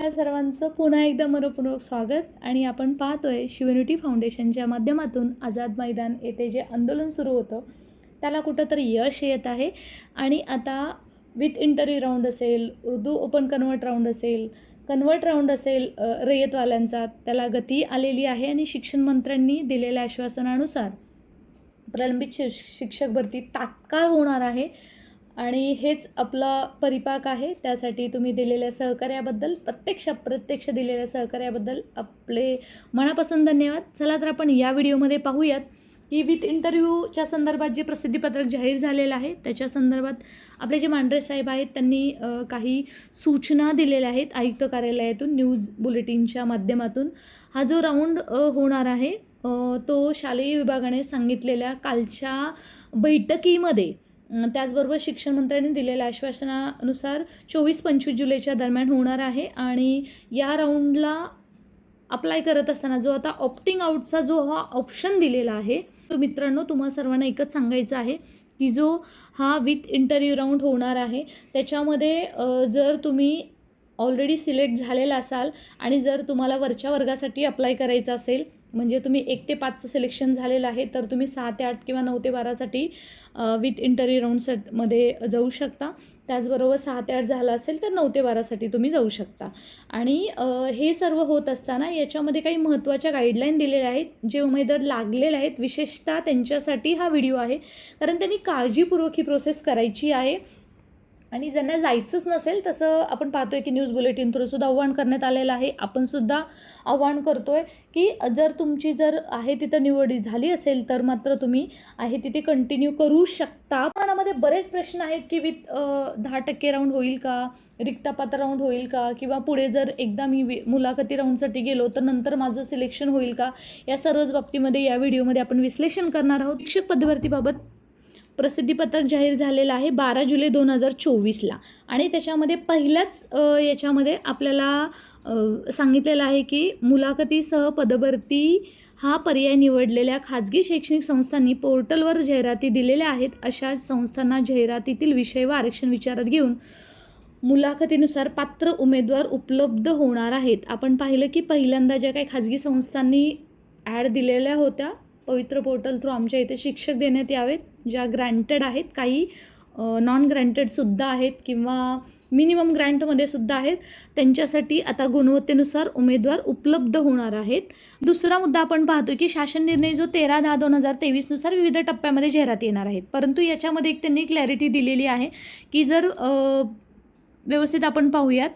तुम्हा सर्वांचं पुन्हा एकदा मनपूर्वक स्वागत. आणि आपण पाहतोय शिवयुनिटी फाउंडेशनच्या माध्यमातून आझाद मैदान येथे जे आंदोलन सुरू होतं त्याला कुठंतरी यश येत आहे. आणि आता विथ इंटरव्ह्यू राऊंड असेल, उर्दू ओपन कन्वर्ट राऊंड असेल रयतवाल्यांचा, त्याला गती आलेली आहे. आणि शिक्षण मंत्र्यांनी दिलेल्या आश्वासनानुसार प्रलंबित शिक्षक भरती तात्काळ होणार आहे. आणि हेच आपला परिपाक आहे. त्यासाठी तुम्ही दिलेल्या सहकार्याबद्दल, प्रत्यक्ष दिलेल्या सहकार्याबद्दल आपले मनापासून धन्यवाद. चला तर आपण या व्हिडिओमध्ये पाहूयात की विथ इंटरव्ह्यूच्या संदर्भात जे प्रसिद्धीपत्रक जाहीर झालेलं आहे त्याच्या संदर्भात आपले जे मांढरे साहेब आहेत त्यांनी काही सूचना दिलेल्या आहेत आयुक्त कार्यालयातून, न्यूज बुलेटिनच्या माध्यमातून. हा जो राऊंड होणार आहे तो शालेय विभागाने सांगितलेल्या कालच्या बैठकीमध्ये, त्याचबरोबर शिक्षण मंत्र्यांनी दिलेल्या आश्वासनानुसार 24-25 जुलैच्या दरम्यान होणार आहे. आणि या राऊंडला अप्लाय करत असताना जो आता ऑप्टिंग आउटचा जो हा ऑप्शन दिलेला आहे तो मित्रांनो तुम्हा सर्वांना एकच सांगायचं आहे की जो हा विथ इंटरव्ह्यू राऊंड होणार आहे त्याच्यामध्ये जर तुम्ही ऑलरेडी सिलेक्ट झालेला असाल आणि जर तुम्हाला वरच्या वर्गासाठी अप्लाय करायचं असेल, म्हणजे तुम्ही 1 ते 5चं सिलेक्शन झालेलं आहे, तर तुम्ही 6 ते 8 किंवा 9 ते 12साठी विथ इंटरव्ह्यू राऊंडमध्ये जाऊ शकता. त्याचबरोबर 6 ते 8 झालं असेल तर 9 ते 12साठी तुम्ही जाऊ शकता. आणि हे सर्व होत असताना याच्यामध्ये काही महत्त्वाच्या गाईडलाईन दिलेल्या आहेत. जे उमेदवार लागलेले आहेत विशेषतः त्यांच्यासाठी हा व्हिडिओ आहे, कारण त्यांनी काळजीपूर्वक ही प्रोसेस करायची आहे. आणि ज्यांना जायचंच नसेल, तसं आपण पाहतोय की न्यूज बुलेटिन थ्रूसुद्धा आव्हान करण्यात आलेलं आहे. आपणसुद्धा आव्हान करतोय की जर तुमची आहे तिथं निवड झाली असेल तर मात्र तुम्ही आहे तिथे कंटिन्यू करू शकता. मनामध्ये बरेच प्रश्न आहेत की विथ 10% राऊंड होईल का, रिक्तापात्र राऊंड होईल का, किंवा पुढे जर एकदा मी मुलाखती राऊंडसाठी गेलो तर नंतर माझं सिलेक्शन होईल का, या सर्वच बाबतीमध्ये या व्हिडिओमध्ये आपण विश्लेषण करणार आहोत. शिक्षक पदभरतीबाबत प्रसिद्धीपत्रक जाहीर झालेलं आहे 12 जुलै 2024ला. आणि त्याच्यामध्ये पहिल्याच याच्यामध्ये आपल्याला सांगितलेलं आहे की मुलाखतीसह पदभरती हा पर्याय निवडलेल्या खाजगी शैक्षणिक संस्थांनी पोर्टलवर जाहिराती दिलेल्या आहेत. अशा संस्थांना जाहिरातीतील विषय व आरक्षण विचारात घेऊन मुलाखतीनुसार पात्र उमेदवार उपलब्ध होणार आहेत. आपण पाहिलं की पहिल्यांदा ज्या काही खाजगी संस्थांनी ॲड दिलेल्या होत्या पवित्र पोर्टल थ्रू आमच्या इथे शिक्षक देण्यात यावेत, ज्या ग्रँटेड आहेत, काही नॉन ग्रँटेडसुद्धा आहेत किंवा मिनिमम ग्रँटमध्ये सुद्धा आहेत, त्यांच्यासाठी आता गुणवत्तेनुसार उमेदवार उपलब्ध होणार आहेत. दुसरा मुद्दा आपण पाहतो की शासन निर्णय जो 13/10/2023 नुसार विविध टप्प्यामध्ये जाहिरात येणार आहेत. परंतु याच्यामध्ये त्यांनी क्लॅरिटी दिलेली आहे की जर व्यवस्थित आपण पाहूयात,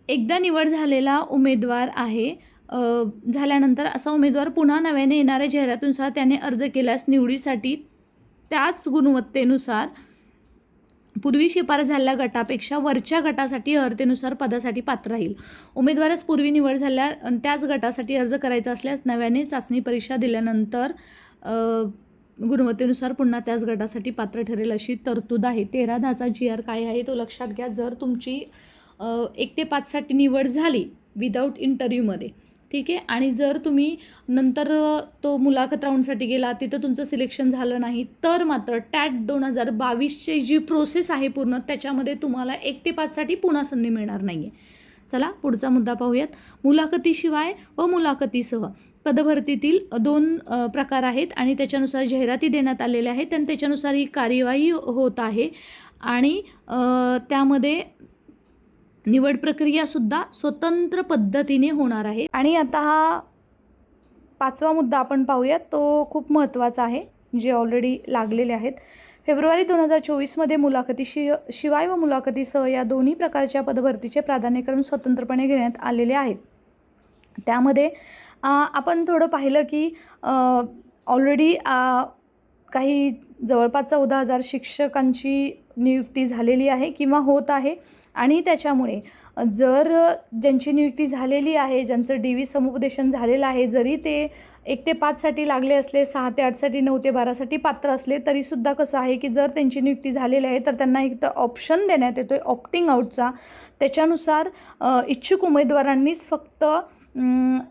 एकदा निवड झालेला उमेदवार आहे झाल्यानंतर असा उमेदवार पुन्हा नव्याने येणाऱ्या जाहिरातीनुसार त्याने अर्ज केल्यास निवडीसाठी त्याच गुणवत्तेनुसार पूर्वी शिफारस झालेल्या गटापेक्षा वरच्या गटासाठी अर्हतेनुसार पदासाठी पात्र राहील. उमेदवारास पूर्वी निवड झाल्या त्याच गटासाठी अर्ज करायचा असल्यास नव्याने चाचणी परीक्षा दिल्यानंतर गुणवत्तेनुसार पुन्हा त्याच गटासाठी पात्र ठरेल अशी तरतूद आहे. 13/10चा GR काय आहे तो लक्षात घ्या. जर तुमची 1 ते 5साठी निवड झाली विदाऊट इंटरव्ह्यूमध्ये, ठीक आहे, आणि जर तुम्ही नंतर तो मुलाखत राऊंडसाठी गेला, तिथं तुमचं सिलेक्शन झालं नाही, तर मात्र टॅट 2022ची जी प्रोसेस आहे पूर्ण, त्याच्यामध्ये तुम्हाला 1 ते 5साठी पुन्हा संधी मिळणार नाही आहे. चला पुढचा मुद्दा पाहूयात. मुलाखतीशिवाय व मुलाखतीसह पदभरतीतील 2 प्रकार आहेत आणि त्याच्यानुसार जाहिराती देण्यात आलेल्या आहेत आणि त्याच्यानुसार ही कार्यवाही होत आहे. आणि त्यामध्ये निवड प्रक्रियासुद्धा स्वतंत्र पद्धतीने होणार आहे. आणि आता हा 5वा मुद्दा आपण पाहूयात, तो खूप महत्त्वाचा आहे, जे ऑलरेडी लागलेले आहेत. फेब्रुवारी 2024मध्ये मुलाखतीशिवाय व मुलाखतीसह या दोन्ही प्रकारच्या पदभरतीचे प्राधान्यक्रम स्वतंत्रपणे घेण्यात आलेले आहेत. त्यामध्ये आपण थोडं पाहिलं की ऑलरेडी काही जवळपास 14,000 शिक्षकांची नियुक्ती झालेली आहे किंवा होत आहे. आणि त्याच्यामुळे जर ज्यांची नियुक्ती झालेली आहे, ज्यांचं DV समुपदेशन झालेलं आहे, जरी ते 1 ते 5साठी लागले असले, 6 ते 8साठी, 9 ते 12साठी पात्र असले, तरीसुद्धा कसं आहे की जर त्यांची नियुक्ती झालेली आहे तर त्यांना एक तर ऑप्शन देण्यात येतो आहे ऑप्टिंग आउटचा. त्याच्यानुसार इच्छुक उमेदवारांनीच फक्त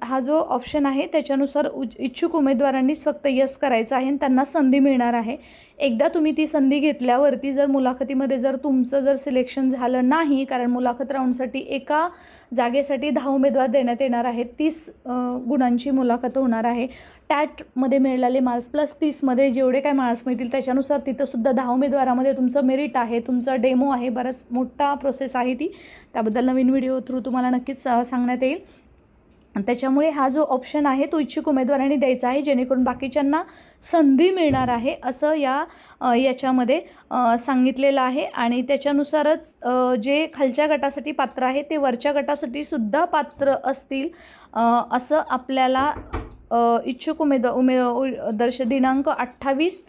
हा जो ऑप्शन आहे त्याच्यानुसार इच्छुक उमेदवारांनीच फक्त यस करायचं आहे आणि त्यांना संधी मिळणार आहे. एकदा तुम्ही ती संधी घेतल्यावरती जर मुलाखतीमध्ये जर तुमचं जर सिलेक्शन झालं नाही, कारण मुलाखत राऊंडसाठी एका जागेसाठी 10 उमेदवार देण्यात येणार आहेत, 30 गुणांची मुलाखत होणार आहे. टॅटमध्ये मिळालेले मार्क्स प्लस 30मध्ये जेवढे काय मार्क्स मिळतील त्याच्यानुसार तिथंसुद्धा 10 उमेदवारामध्ये तुमचं मेरिट आहे, तुमचा डेमो आहे. बराच मोठा प्रोसेस आहे ती, त्याबद्दल नवीन व्हिडिओ थ्रू तुम्हाला नक्कीच सांगण्यात येईल. त्याच्यामुळे हा जो ऑप्शन आहे तो इच्छुक उमेदवारांनी द्यायचा आहे, जेणेकरून बाकीच्यांना संधी मिळणार आहे असं याच्यामध्ये सांगितलेलं आहे. आणि त्याच्यानुसारच जे खालच्या गटासाठी पात्र आहे ते वरच्या गटासाठी सुद्धा पात्र असतील असं आपल्याला इच्छुक दर्श दिनांक 28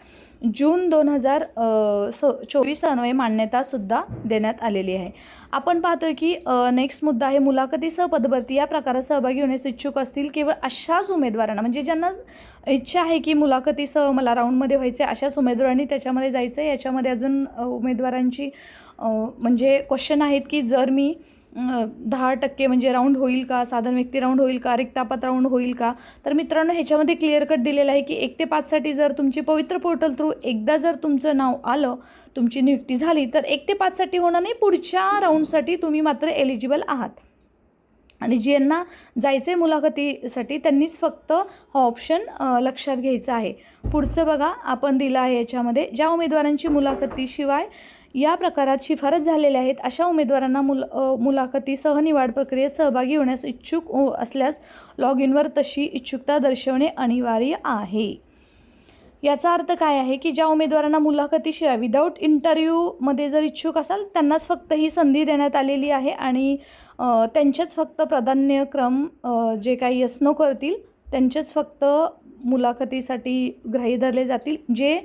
जून 2024 अन्वये मान्यतासुद्धा देण्यात आलेली आहे. आपण पाहतोय की नेक्स्ट मुद्दा आहे मुलाखतीसह पदभरती या प्रकारात सहभागी होण्यास इच्छुक असतील केवळ अशाच उमेदवारांना, म्हणजे ज्यांना इच्छा आहे की मुलाखतीसह मला राऊंडमध्ये व्हायचं आहे अशाच उमेदवारांनी त्याच्यामध्ये जायचं आहे. याच्यामध्ये अजून उमेदवारांची म्हणजे क्वेश्चन आहेत की जर मी 10% म्हणजे राऊंड होईल का, साधारण व्यक्ती राऊंड होईल का, रिक्तापात राऊंड होईल का. तर मित्रांनो ह्याच्यामध्ये क्लिअर कट दिलेलं आहे की 1 ते 5साठी जर तुमची पवित्र पोर्टल थ्रू एकदा जर तुमचं नाव आलं, तुमची नियुक्ती झाली, तर 1 ते 5साठी होणार नाही, पुढच्या राऊंडसाठी तुम्ही मात्र एलिजिबल आहात. आणि ज्यांना जायचं आहे मुलाखतीसाठी त्यांनीच फक्त हा ऑप्शन लक्षात घ्यायचा आहे. पुढचं बघा आपण दिलं आहे याच्यामध्ये, ज्या उमेदवारांची मुलाखतीशिवाय या प्रकारात शिफारस झालेल्या आहेत अशा उमेदवारांना मुलाखतीसह निवड प्रक्रियेत सहभागी होण्यास इच्छुक असल्यास लॉग इनवर तशी इच्छुकता दर्शवणे अनिवार्य आहे. याचा अर्थ काय आहे की ज्या उमेदवारांना मुलाखतीशिवाय विदाऊट इंटरव्ह्यूमध्ये जर इच्छुक असाल त्यांनाच फक्त ही संधी देण्यात आलेली आहे आणि त्यांचेच फक्त प्राधान्यक्रम जे काही यस नो करतील त्यांचेच फक्त मुलाखतीसाठी ग्राह्य धरले जातील. जे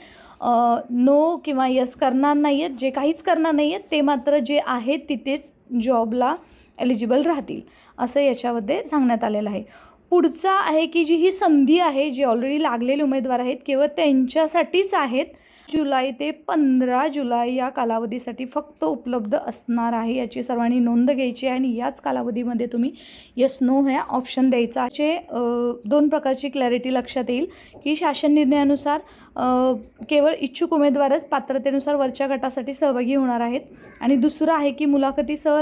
नो किंवा यस करणार नाही आहेत, जे काहीच करणार नाही आहेत, ते मात्र जे आहेत तिथेच जॉबला एलिजिबल राहतील असं याच्यामध्ये सांगण्यात आलेलं आहे. पुढचा आहे की जी ही संधी आहे, जी ऑलरेडी लागलेले उमेदवार आहेत केवळ त्यांच्यासाठीच आहेत. जुलै ते 15 जुलै या कालावधीसाठी फक्त उपलब्ध असणार आहे. याची सर्वांनी नोंद घ्यायची आहे आणि याच कालावधीमध्ये तुम्ही यस नो ह्या ऑप्शन द्यायचा. चे 2 प्रकारची क्लॅरिटी लक्षात येईल की शासन निर्णयानुसार केवळ इच्छुक उमेदवारच पात्रतेनुसार वरच्या गटासाठी सहभागी होणार आहेत. आणि दुसरं आहे की मुलाखतीसह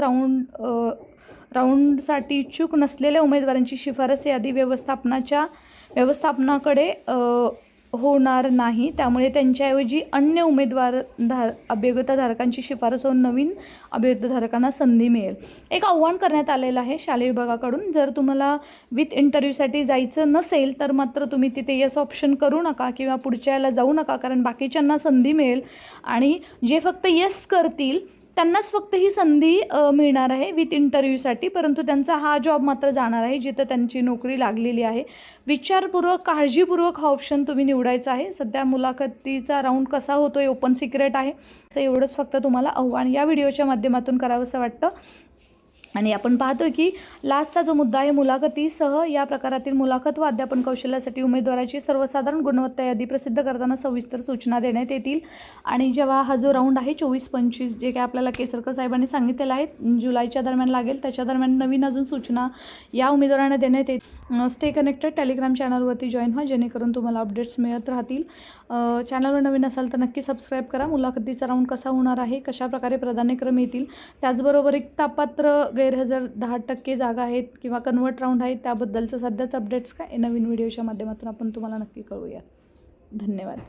राऊंडसाठी इच्छुक नसलेल्या उमेदवारांची शिफारस यादी व्यवस्थापनाकडे होणार नाही. त्यामुळे त्यांच्याऐवजी अन्य अभियोग्यताधारकांची शिफारस होऊन नवीन अभियोग्यताधारकांना संधी मिळेल. एक आव्हान करण्यात आलेलं आहे शालेय विभागाकडून, जर तुम्हाला विथ इंटरव्ह्यूसाठी जायचं नसेल तर मात्र तुम्ही तिथे यस ऑप्शन करू नका किंवा पुढच्या याला जाऊ नका, कारण बाकीच्यांना संधी मिळेल आणि जे फक्त यस करतील त्यांनाच फक्त ही संधी मिळणार आहे विथ इंटरव्ह्यूसाठी. परंतु त्यांचा हा जॉब मात्र जाणार आहे जिथं त्यांची नोकरी लागलेली आहे. विचारपूर्वक काळजीपूर्वक हा ऑप्शन तुम्ही निवडायचा आहे. सध्या मुलाखतीचा राऊंड कसा होतो हे ओपन सिक्रेट आहे, तर एवढंच फक्त तुम्हाला आव्हान या व्हिडिओच्या माध्यमातून करावंसं वाटतं. आणि आपण पाहतोय की लास्टचा जो मुद्दा आहे मुलाखतीसह या प्रकारातील मुलाखत व अध्यापन कौशल्यासाठी उमेदवाराची सर्वसाधारण गुणवत्ता यादी प्रसिद्ध करताना सविस्तर सूचना देण्यात येतील. आणि जेव्हा हा जो राऊंड आहे 24-25 जे काय आपल्याला केसरकर साहेबांनी सांगितलेलं आहे जुलैच्या दरम्यान लागेल, त्याच्या दरम्यान नवीन अजून सूचना या उमेदवारांना देण्यात येतील. स्टे कनेक्टेड, टेलिग्राम चॅनलवरती जॉईन व्हा जेणेकरून तुम्हाला अपडेट्स मिळत राहतील. चॅनलवर नवीन असाल तर नक्की सबस्क्राईब करा. मुलाखतीचा राऊंड कसा होणार आहे, कशाप्रकारे प्राधान्यक्रम येतील, त्याचबरोबर रिक्तापात्र गैरहजर 10% जागा आहेत किंवा कन्वर्ट राऊंड आहेत त्याबद्दलचं सध्याच अपडेट्स काय नवीन व्हिडिओच्या माध्यमातून आपण तुम्हाला नक्की कळूया. धन्यवाद.